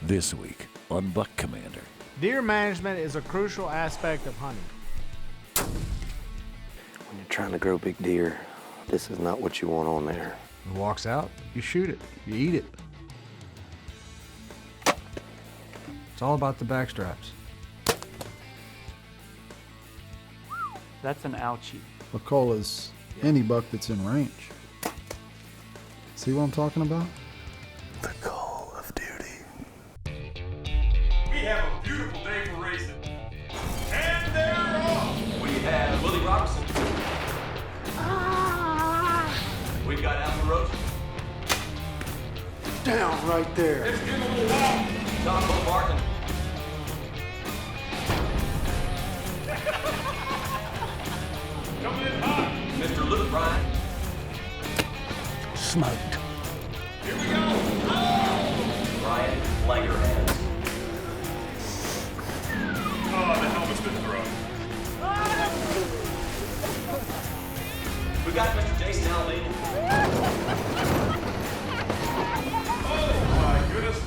This week on Buck Commander. Deer management is a crucial aspect of hunting. When you're trying to grow big deer, this is not what you want on there. It walks out, you shoot it, you eat it. It's all about the backstraps. That's an ouchie. A cull is any buck that's in range. See what I'm talking about? The call of duty. We have a beautiful day for racing. And they're off! We have Willie Robinson. We got Alvin Roach. Down right there. Let's give him a little walk. Tom Bo Martin. Coming in hot. Mr. Luke Bryan. Smoked. Here we go. Oh! Bryan, light your hands. Oh, the helmet's been thrown. We got Mr. Jason Aldean. Oh, my goodness.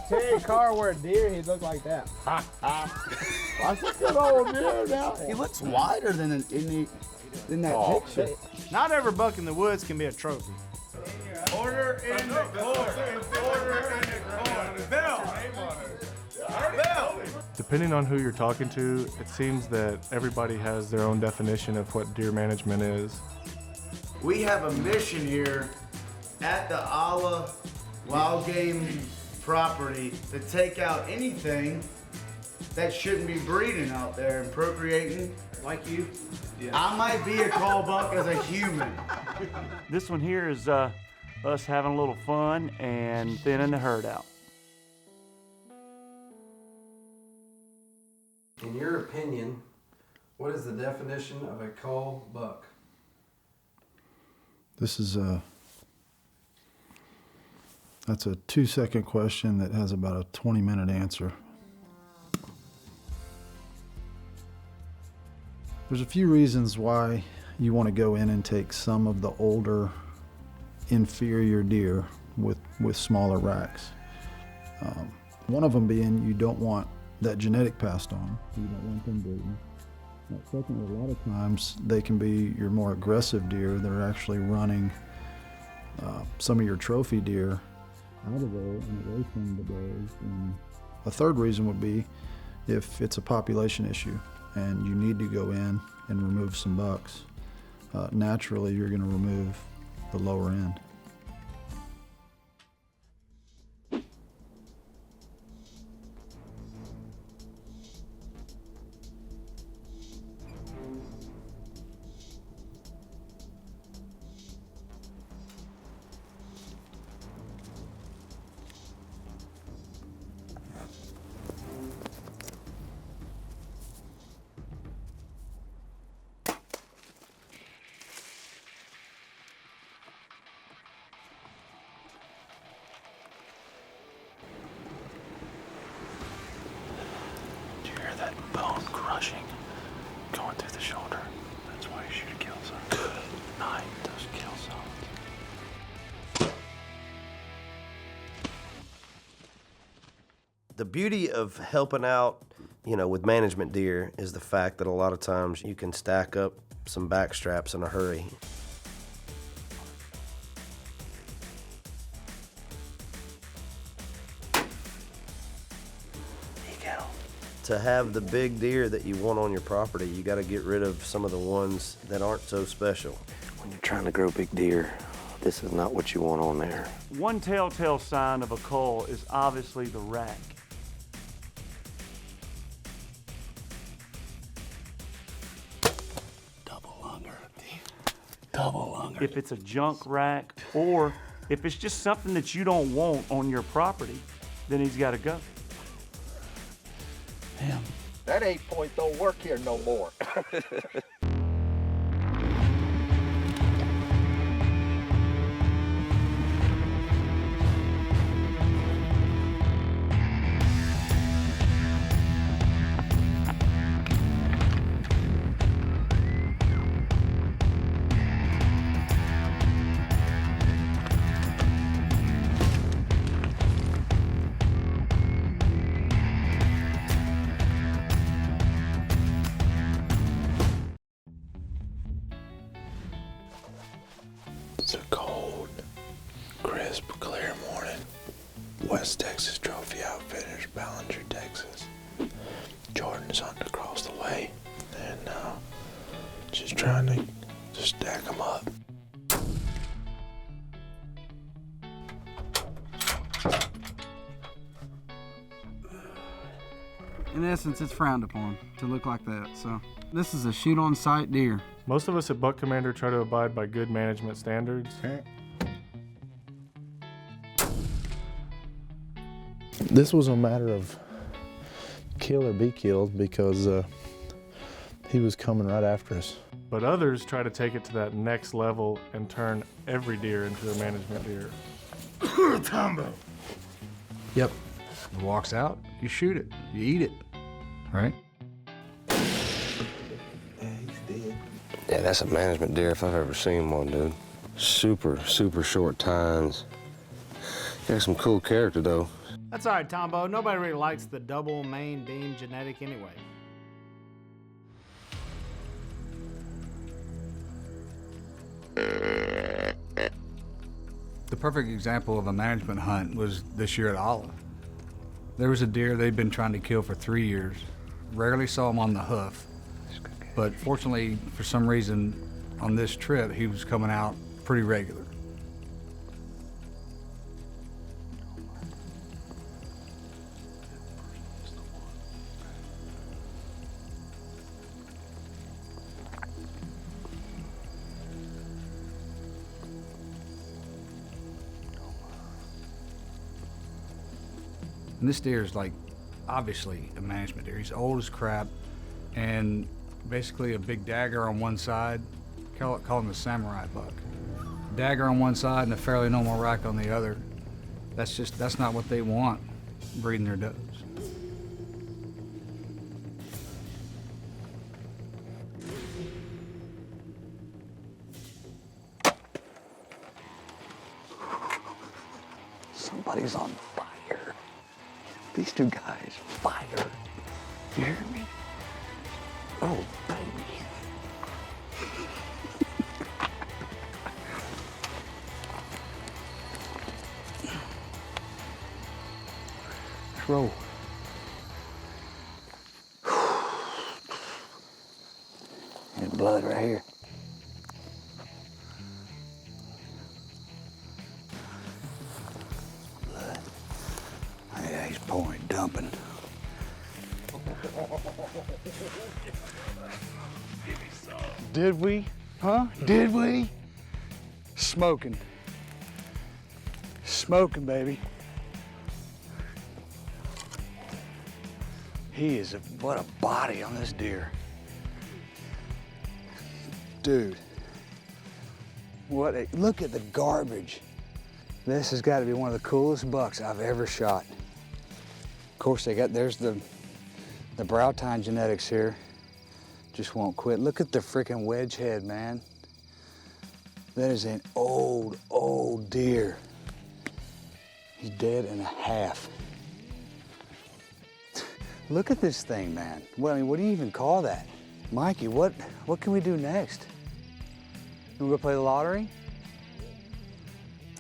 Terry Carr were a deer, he'd look like that. That's a good old deer now. He looks wider than in that picture. Not every buck in the woods can be a trophy. Order in the corner. Order in the corner. Bell. Bell. Depending on who you're talking to, it seems that everybody has their own definition of what deer management is. We have a mission here at the Allah Wild Game property to take out anything that shouldn't be breeding out there and procreating like you. Yeah. I might be a call buck as a human. This one here is us having a little fun and thinning the herd out. In your opinion, what is the definition of a cull buck? This is that's a 2-second question that has about a 20-minute answer. There's a few reasons why you want to go in and take some of the older, inferior deer with smaller racks. One of them being you don't want that genetic passed on. You don't want them breeding. Secondly, a lot of times they can be your more aggressive deer that are actually running some of your trophy deer out of there and away from the does. And a third reason would be if it's a population issue and you need to go in and remove some bucks. Naturally, you're going to remove the lower end. That bone crushing going through the shoulder. That's why you shoot a kill zone. Good night, those kill zones. The beauty of helping out, with management deer is the fact that a lot of times you can stack up some back straps in a hurry. To have the big deer that you want on your property, you got to get rid of some of the ones that aren't so special. When you're trying to grow big deer, this is not what you want on there. One telltale sign of a cull is obviously the rack. Double longer. If it's a junk rack or if it's just something that you don't want on your property, then he's got to go. Damn. That 8-point don't work here no more. It's a cold, crisp, clear morning. West Texas Trophy Outfitters, Ballinger, Texas. Jordan's hunting across the way, and just trying to stack them up. In essence, it's frowned upon to look like that. So this is a shoot-on-sight deer. Most of us at Buck Commander try to abide by good management standards. This was a matter of kill or be killed because he was coming right after us. But others try to take it to that next level and turn every deer into a management deer. Tombo. Yep. It walks out, you shoot it, you eat it, right? Yeah, that's a management deer if I've ever seen one, dude. Super, super short tines. Got some cool character, though. That's all right, Tombo. Nobody really likes the double main beam genetic anyway. The perfect example of a management hunt was this year at Aldean. There was a deer they'd been trying to kill for 3 years. Rarely saw him on the hoof. But fortunately, for some reason, on this trip, he was coming out pretty regular. And this deer is like, obviously a management deer. He's old as crap, and basically a big dagger on one side. Call him a samurai buck. Dagger on one side and a fairly normal rack on the other. That's not what they want breeding their does. Somebody's on fire. These two guys, fire. You hear me? Oh, baby. Let's roll. There's blood right here. Blood. Yeah, he's pouring, dumping. Did we? Huh? Did we? Smoking. Smoking, baby. What a body on this deer. Dude. Look at the garbage. This has got to be one of the coolest bucks I've ever shot. Of course, there's the Broadheads genetics here. Just won't quit. Look at the freaking wedge head, man. That is an old deer. He's dead and a half. Look at this thing, man. Well, I mean, what do you even call that? Mikey, what can we do next? You wanna go play the lottery?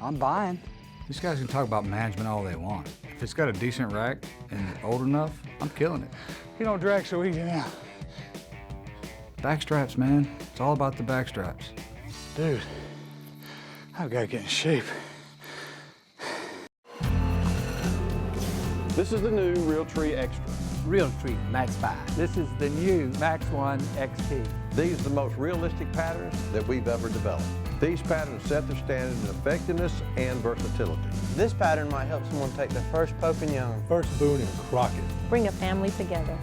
I'm buying. These guys can talk about management all they want. If it's got a decent rack and old enough, I'm killing it. You don't drag so easy now. Backstraps, man. It's all about the backstraps. Dude, I've got to get in shape. This is the new Realtree Extra. Realtree Max 5. This is the new Max 1 XT. These are the most realistic patterns that we've ever developed. These patterns set the standard in effectiveness and versatility. This pattern might help someone take their first poke and young. First Boone and Crockett. Bring a family together.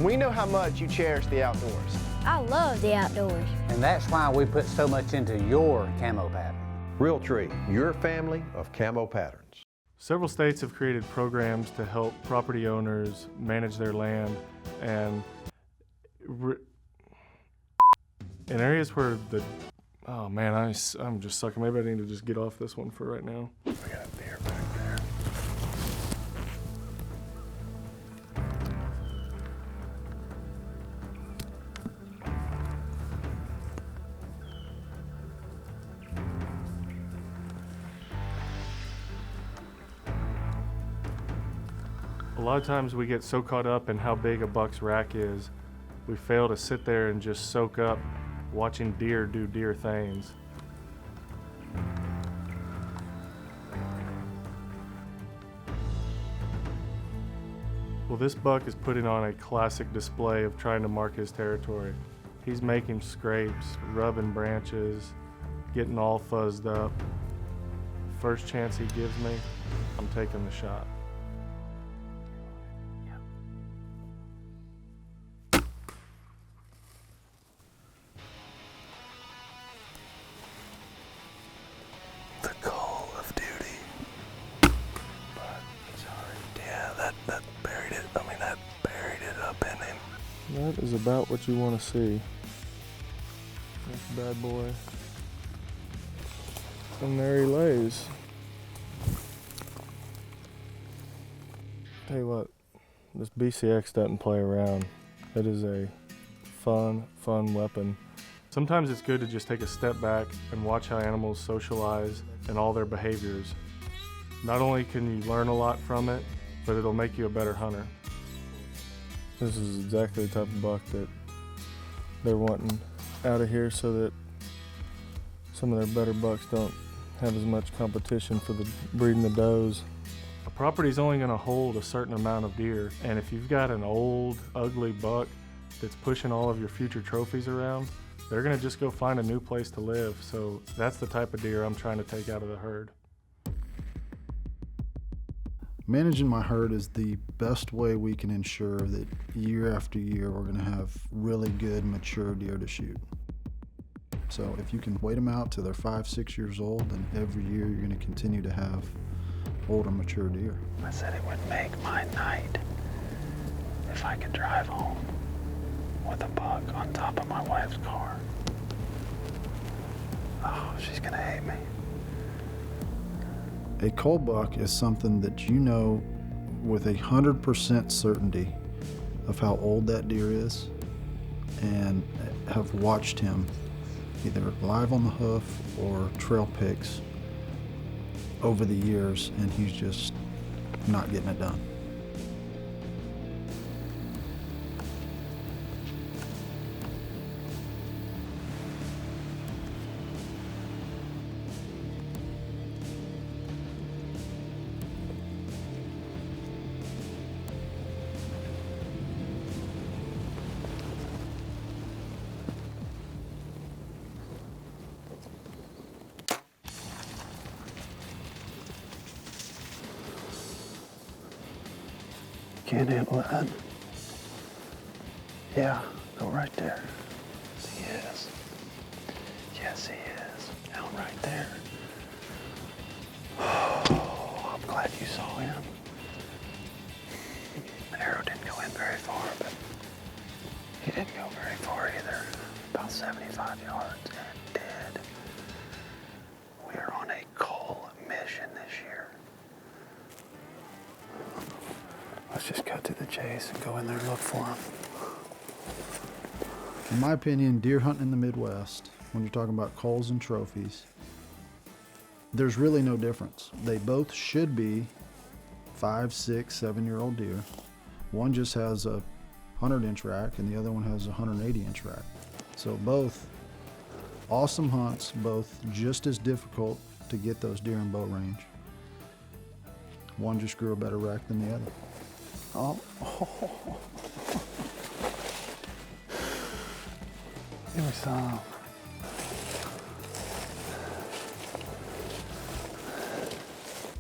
We know how much you cherish the outdoors. I love the outdoors. And that's why we put so much into your camo pattern. Realtree, your family of camo patterns. Several states have created programs to help property owners manage their land, and in areas where oh man, I'm just sucking. Maybe I need to just get off this one for right now. We got a deer back there. A lot of times we get so caught up in how big a buck's rack is, we fail to sit there and just soak up watching deer do deer things. Well, this buck is putting on a classic display of trying to mark his territory. He's making scrapes, rubbing branches, getting all fuzzed up. First chance he gives me, I'm taking the shot. The call of duty. But, sorry, yeah, that buried it. I mean, that buried it up in him. That is about what you want to see. This bad boy. And there he lays. Tell you what, this BCX doesn't play around. It is a fun weapon. Sometimes it's good to just take a step back and watch how animals socialize and all their behaviors. Not only can you learn a lot from it, but it'll make you a better hunter. This is exactly the type of buck that they're wanting out of here so that some of their better bucks don't have as much competition for the breeding the does. A property's only going to hold a certain amount of deer, and if you've got an old, ugly buck that's pushing all of your future trophies around, they're going to just go find a new place to live. So that's the type of deer I'm trying to take out of the herd. Managing my herd is the best way we can ensure that year after year we're going to have really good mature deer to shoot. So if you can wait them out till they're 5-6 years old, then every year you're going to continue to have older mature deer. I said it would make my night if I could drive home with a buck on top of my wife's car. Oh, she's gonna hate me. A cull buck is something that you know with 100% certainty of how old that deer is and have watched him either live on the hoof or trail picks over the years, and he's just not getting it done. Can't handle that. Yeah, go right there. Yes, he is. Yes, he is. Out right there. Oh, I'm glad you saw him. The arrow didn't go in very far, but he didn't go very far either. About 75 yards, and it did. We are on a cull mission this year. Let's just cut to the chase and go in there and look for him. In my opinion, deer hunting in the Midwest, when you're talking about culls and trophies, there's really no difference. They both should be 5, 6, 7-year-old deer. One just has a 100-inch rack and the other one has a 180-inch rack. So both awesome hunts, both just as difficult to get those deer in bow range. One just grew a better rack than the other. Oh. Give me some.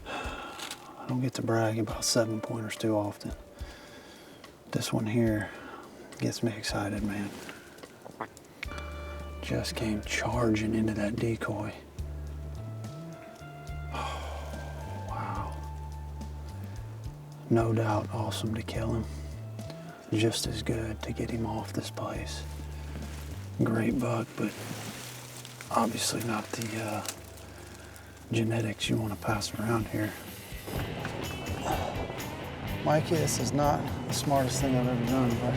I don't get to brag about 7-pointers too often. This one here gets me excited, man. Just came charging into that decoy. No doubt awesome to kill him. Just as good to get him off this place. Great buck, but obviously not the genetics you want to pass around here. Mikey, this is not the smartest thing I've ever done, but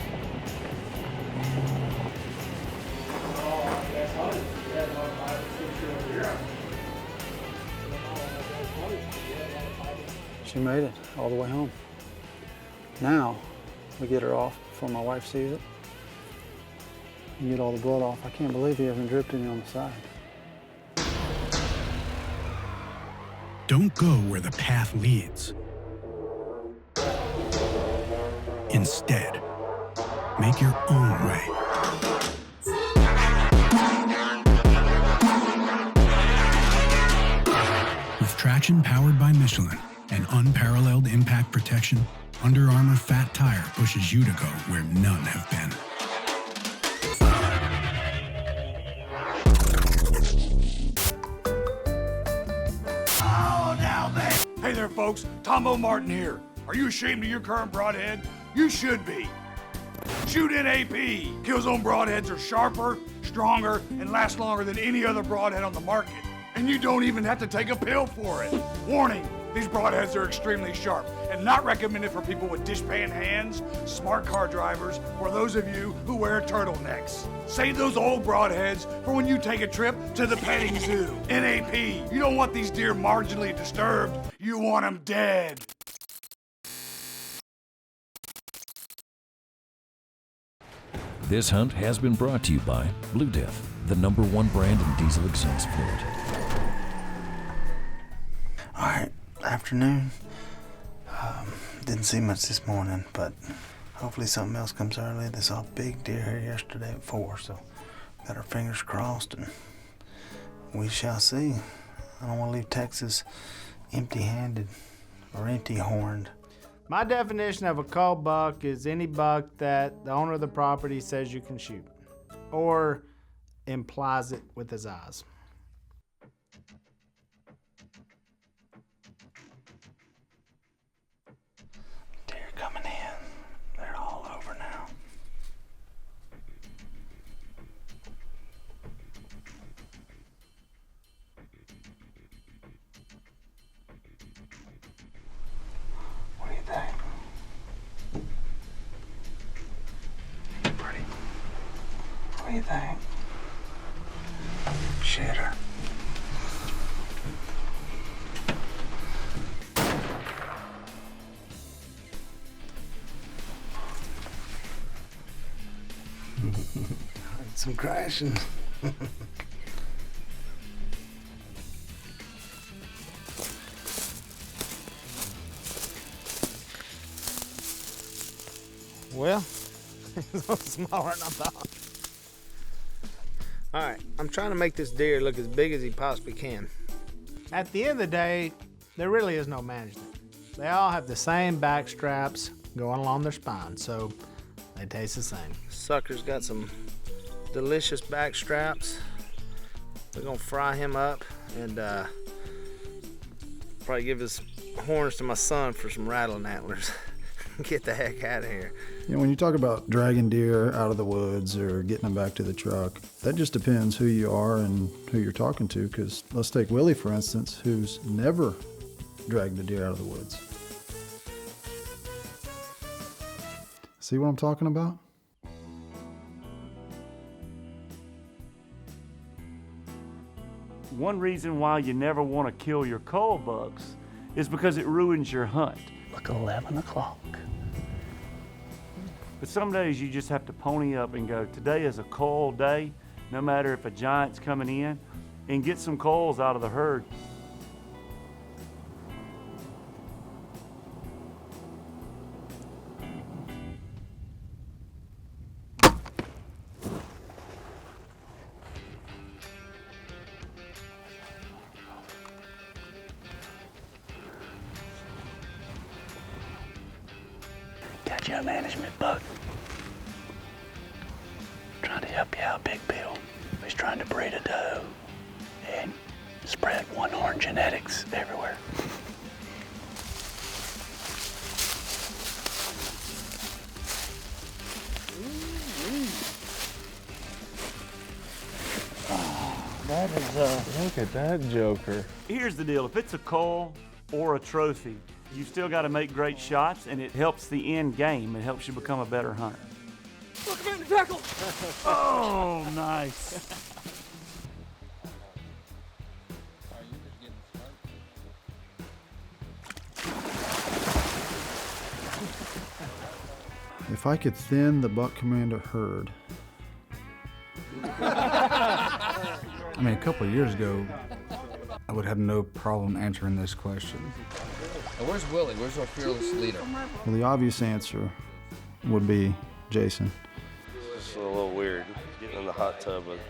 she made it all the way home. Now, we get her off before my wife sees it. And get all the blood off. I can't believe he hasn't dripped any on the side. Don't go where the path leads. Instead, make your own way. With traction powered by Michelin and unparalleled impact protection, Under Armour Fat Tire pushes you to go where none have been. Hey there, folks. Tombo Martin here. Are you ashamed of your current broadhead? You should be. Shoot in AP. Kill Zone broadheads are sharper, stronger, and last longer than any other broadhead on the market. And you don't even have to take a pill for it. Warning, these broadheads are extremely sharp and not recommended for people with dishpan hands, smart car drivers, or those of you who wear turtlenecks. Save those old broadheads for when you take a trip to the petting zoo. NAP, you don't want these deer marginally disturbed, you want them dead. This hunt has been brought to you by Blue Death, the #1 brand in diesel exhaust fluid. All right, afternoon. Didn't see much this morning, but hopefully something else comes early. They saw a big deer here yesterday at 4, so got our fingers crossed, and we shall see. I don't want to leave Texas empty-handed or empty-horned. My definition of a cull buck is any buck that the owner of the property says you can shoot, or implies it with his eyes. Deer coming in. They're all over now. What do you think? Pretty. What do you think? Shitter. Some crashing. Well, it's a little smaller than I thought. All right, I'm trying to make this deer look as big as he possibly can. At the end of the day, there really is no management. They all have the same back straps going along their spine, so they taste the same. Sucker's got some delicious back straps. We're gonna fry him up and probably give his horns to my son for some rattling antlers. Get the heck out of here. You know, when you talk about dragging deer out of the woods or getting them back to the truck, that just depends who you are and who you're talking to, because let's take Willie, for instance, who's never dragged a deer out of the woods. See what I'm talking about? One reason why you never want to kill your cull bucks is because it ruins your hunt. Look, 11 o'clock. But some days you just have to pony up and go, today is a cull day, no matter if a giant's coming in, and get some culls out of the herd. Got you a management bug. Trying to help you out, Big Bill. He's trying to breed a doe and spread one-horn genetics everywhere. That is look at that joker. Here's the deal, if it's a cull or a trophy, you still got to make great shots, and it helps the end game. It helps you become a better hunter. Look at the tackle! Oh, nice. If I could thin the buck commander herd. I mean, a couple of years ago, I would have no problem answering this question. Now, where's Willie? Where's our fearless leader? Well, the obvious answer would be Jason. It's a little weird getting in the hot tub with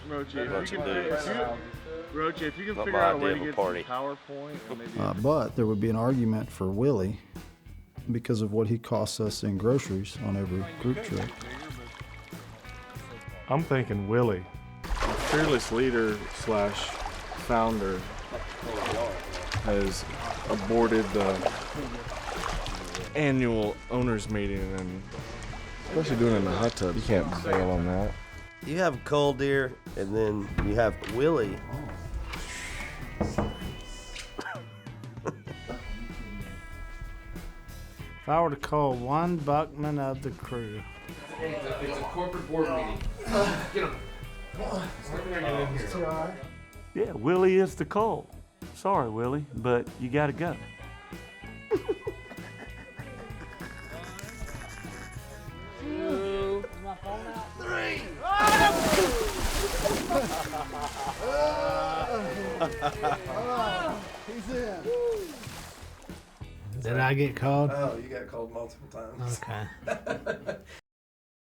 a bunch of dudes. Roach, if you can Not figure my out a way idea to of get a some party. PowerPoint or maybe But there would be an argument for Willie because of what he costs us in groceries on every group trip. I'm thinking Willie. Fearless leader / founder has aborted the annual owners meeting, and especially doing it in the hot tub, you can't bail on that. You have Cull deer, and then you have Willie. If I were to call one Buckman of the crew. It's a corporate board meeting. Get him. Yeah, Willie is the Cull. Sorry, Willie, but you gotta go. Two, 3. He's in. Did I get called? Oh, you got called multiple times. Okay.